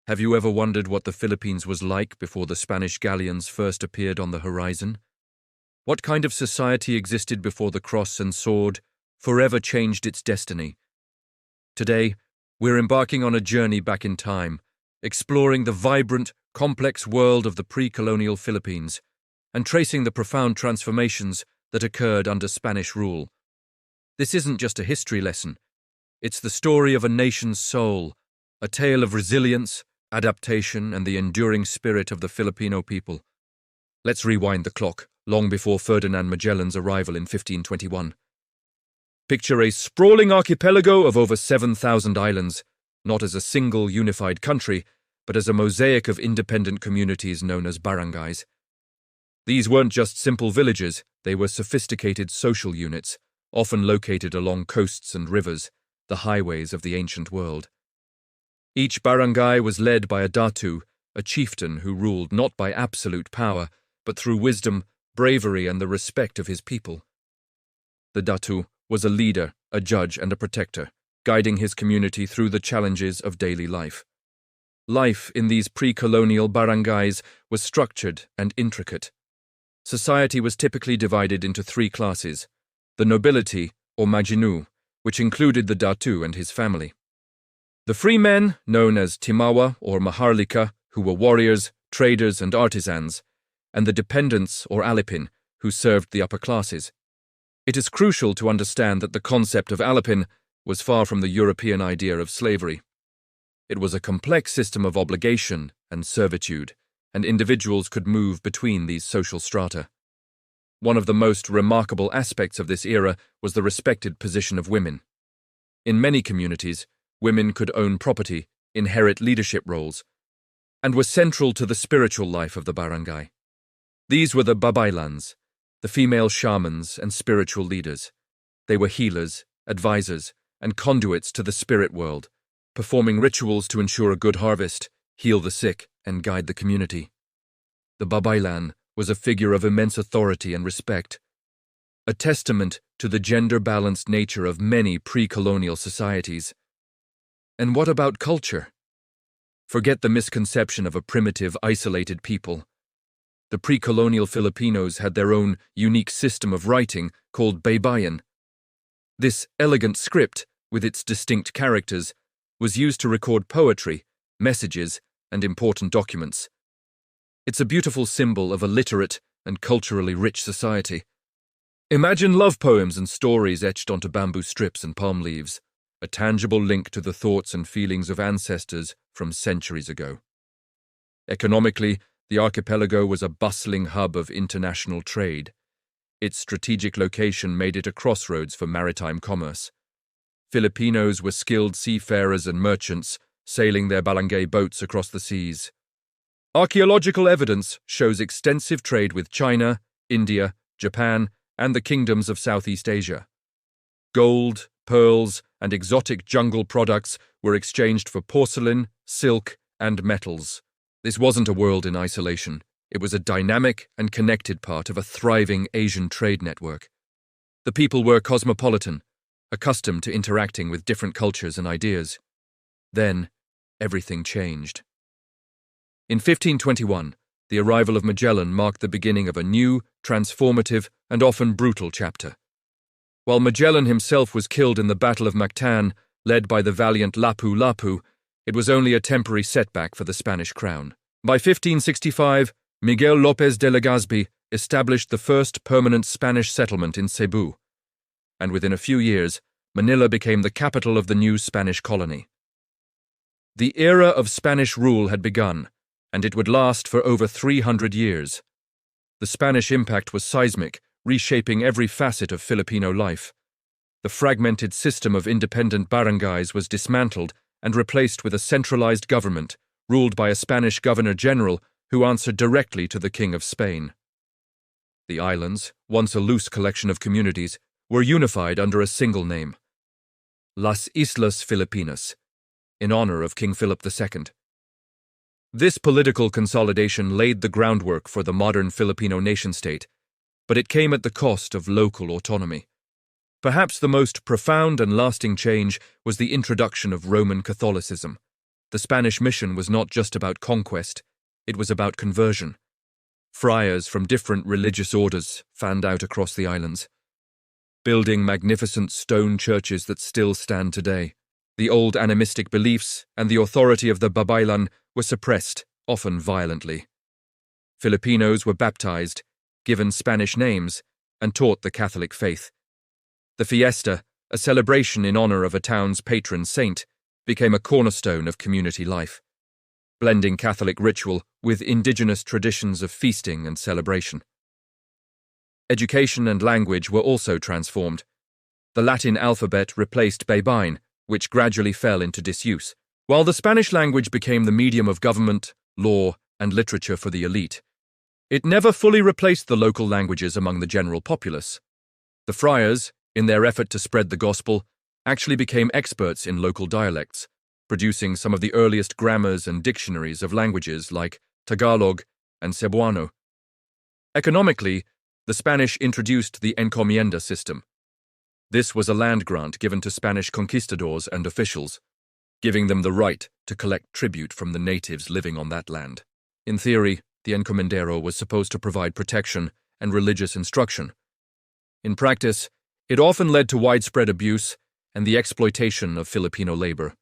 Have you ever wondered what the Philippines was like before the Spanish galleons first appeared on the horizon? What kind of society existed before the cross and sword forever changed its destiny? Today, we're embarking on a journey back in time, exploring the vibrant, complex world of the pre-colonial Philippines and tracing the profound transformations that occurred under Spanish rule. This isn't just a history lesson. It's the story of a nation's soul, a tale of resilience, adaptation, and the enduring spirit of the Filipino people. Let's rewind the clock, long before Ferdinand Magellan's arrival in 1521. Picture a sprawling archipelago of over 7,000 islands, not as a single unified country, but as a mosaic of independent communities known as barangays. These weren't just simple villages, they were sophisticated social units, often located along coasts and rivers, the highways of the ancient world. Each barangay was led by a datu, a chieftain who ruled not by absolute power, but through wisdom, bravery, and the respect of his people. The datu was a leader, a judge, and a protector, guiding his community through the challenges of daily life. Life in these pre-colonial barangays was structured and intricate. Society was typically divided into three classes: the nobility, or majinu, which included the datu and his family; the free men, known as timawa or maharlika, who were warriors, traders, and artisans; and the dependents, or alipin, who served the upper classes. It is crucial to understand that the concept of alipin was far from the European idea of slavery. It was a complex system of obligation and servitude, and individuals could move between these social strata. One of the most remarkable aspects of this era was the respected position of women. In many communities, women could own property, inherit leadership roles, and were central to the spiritual life of the barangay. These were the babaylans, the female shamans and spiritual leaders. They were healers, advisors, and conduits to the spirit world, performing rituals to ensure a good harvest, heal the sick, and guide the community. The babaylan was a figure of immense authority and respect, a testament to the gender-balanced nature of many pre-colonial societies. And what about culture? Forget the misconception of a primitive, isolated people. The pre-colonial Filipinos had their own unique system of writing called baybayin. This elegant script, with its distinct characters, was used to record poetry, messages, and important documents. It's a beautiful symbol of a literate and culturally rich society. Imagine love poems and stories etched onto bamboo strips and palm leaves, a tangible link to the thoughts and feelings of ancestors from centuries ago. Economically, the archipelago was a bustling hub of international trade. Its strategic location made it a crossroads for maritime commerce. Filipinos were skilled seafarers and merchants, sailing their barangay boats across the seas. Archaeological evidence shows extensive trade with China, India, Japan, and the kingdoms of Southeast Asia. Gold, pearls, and exotic jungle products were exchanged for porcelain, silk, and metals. This wasn't a world in isolation. It was a dynamic and connected part of a thriving Asian trade network. The people were cosmopolitan, accustomed to interacting with different cultures and ideas. Then, everything changed. In 1521, the arrival of Magellan marked the beginning of a new, transformative, and often brutal chapter. While Magellan himself was killed in the Battle of Mactan, led by the valiant Lapu-Lapu, it was only a temporary setback for the Spanish crown. By 1565, Miguel López de Legazpi established the first permanent Spanish settlement in Cebu, and within a few years, Manila became the capital of the new Spanish colony. The era of Spanish rule had begun, and it would last for over 300 years. The Spanish impact was seismic, reshaping every facet of Filipino life. The fragmented system of independent barangays was dismantled and replaced with a centralized government, ruled by a Spanish governor-general who answered directly to the King of Spain. The islands, once a loose collection of communities, were unified under a single name: Las Islas Filipinas, in honor of King Philip II. This political consolidation laid the groundwork for the modern Filipino nation-state, but it came at the cost of local autonomy. Perhaps the most profound and lasting change was the introduction of Roman Catholicism. the Spanish mission was not just about conquest, it was about conversion. Friars from different religious orders fanned out across the islands, building magnificent stone churches that still stand today. The old animistic beliefs and the authority of the Babaylan were suppressed, often violently. Filipinos were baptized, given Spanish names, and taught the Catholic faith. The fiesta, a celebration in honor of a town's patron saint, became a cornerstone of community life, blending Catholic ritual with indigenous traditions of feasting and celebration. Education and language were also transformed. The Latin alphabet replaced Baybayin, which gradually fell into disuse, while the Spanish language became the medium of government, law, and literature for the elite. It never fully replaced the local languages among the general populace. The friars, in their effort to spread the gospel, actually became experts in local dialects, producing some of the earliest grammars and dictionaries of languages like Tagalog and Cebuano. Economically, the Spanish introduced the encomienda system. This was a land grant given to Spanish conquistadors and officials, giving them the right to collect tribute from the natives living on that land. In theory, the encomendero was supposed to provide protection and religious instruction. In practice, it often led to widespread abuse and the exploitation of Filipino labor.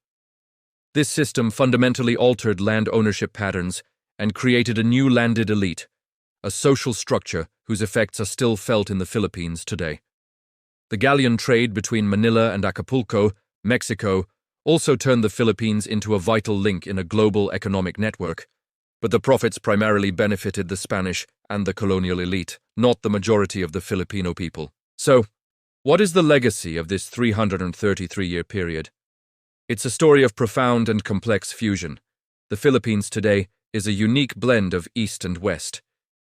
This system fundamentally altered land ownership patterns and created a new landed elite, a social structure whose effects are still felt in the Philippines today. The galleon trade between Manila and Acapulco, Mexico, also turned the Philippines into a vital link in a global economic network, but the profits primarily benefited the Spanish and the colonial elite, not the majority of the Filipino people. So, what is the legacy of this 333-year period? It's a story of profound and complex fusion. The Philippines today is a unique blend of East and West.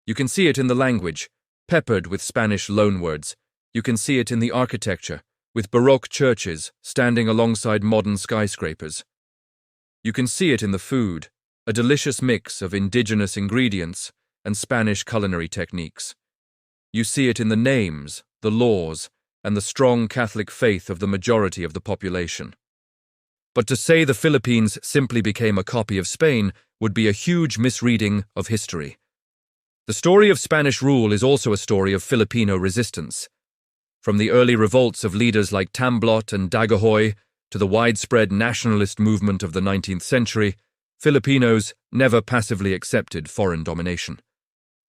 You can see it in the language, peppered with Spanish loanwords. You can see it in the architecture, with Baroque churches standing alongside modern skyscrapers. You can see it in the food, a delicious mix of indigenous ingredients and Spanish culinary techniques. You see it in the names, the laws, and the strong Catholic faith of the majority of the population. But to say the Philippines simply became a copy of Spain would be a huge misreading of history. The story of Spanish rule is also a story of Filipino resistance. From the early revolts of leaders like Tamblot and Dagohoy to the widespread nationalist movement of the 19th century, Filipinos never passively accepted foreign domination.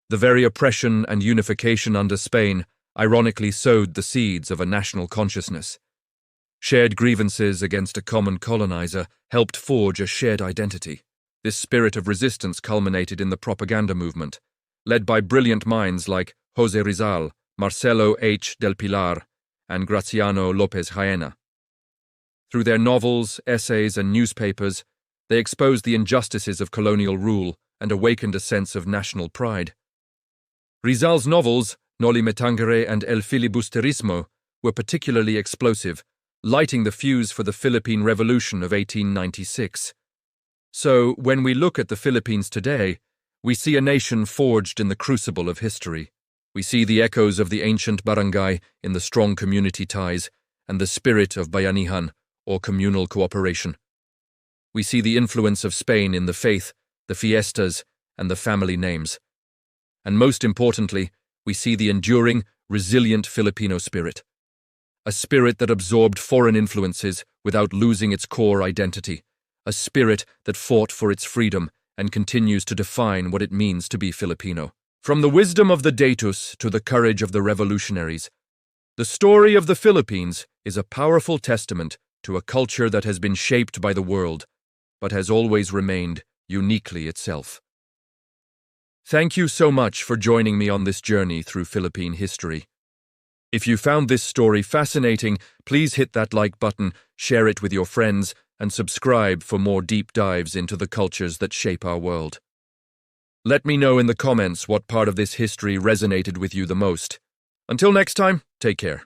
The very oppression and unification under Spain ironically sowed the seeds of a national consciousness. Shared grievances against a common colonizer helped forge a shared identity. This spirit of resistance culminated in the propaganda movement, led by brilliant minds like José Rizal, Marcelo H. del Pilar, and Graciano López Jaena. Through their novels, essays, and newspapers, they exposed the injustices of colonial rule and awakened a sense of national pride. Rizal's novels, Noli Me Tangere and El Filibusterismo, were particularly explosive, lighting the fuse for the Philippine Revolution of 1896. So, when we look at the Philippines today, we see a nation forged in the crucible of history. We see the echoes of the ancient barangay in the strong community ties and the spirit of bayanihan, or communal cooperation. We see the influence of Spain in the faith, the fiestas, and the family names. And most importantly, we see the enduring, resilient Filipino spirit. A spirit that absorbed foreign influences without losing its core identity. A spirit that fought for its freedom and continues to define what it means to be Filipino. From the wisdom of the Datus to the courage of the revolutionaries, the story of the Philippines is a powerful testament to a culture that has been shaped by the world, but has always remained uniquely itself. Thank you so much for joining me on this journey through Philippine history. If you found this story fascinating, please hit that like button, share it with your friends, and subscribe for more deep dives into the cultures that shape our world. Let me know in the comments what part of this history resonated with you the most. Until next time, take care.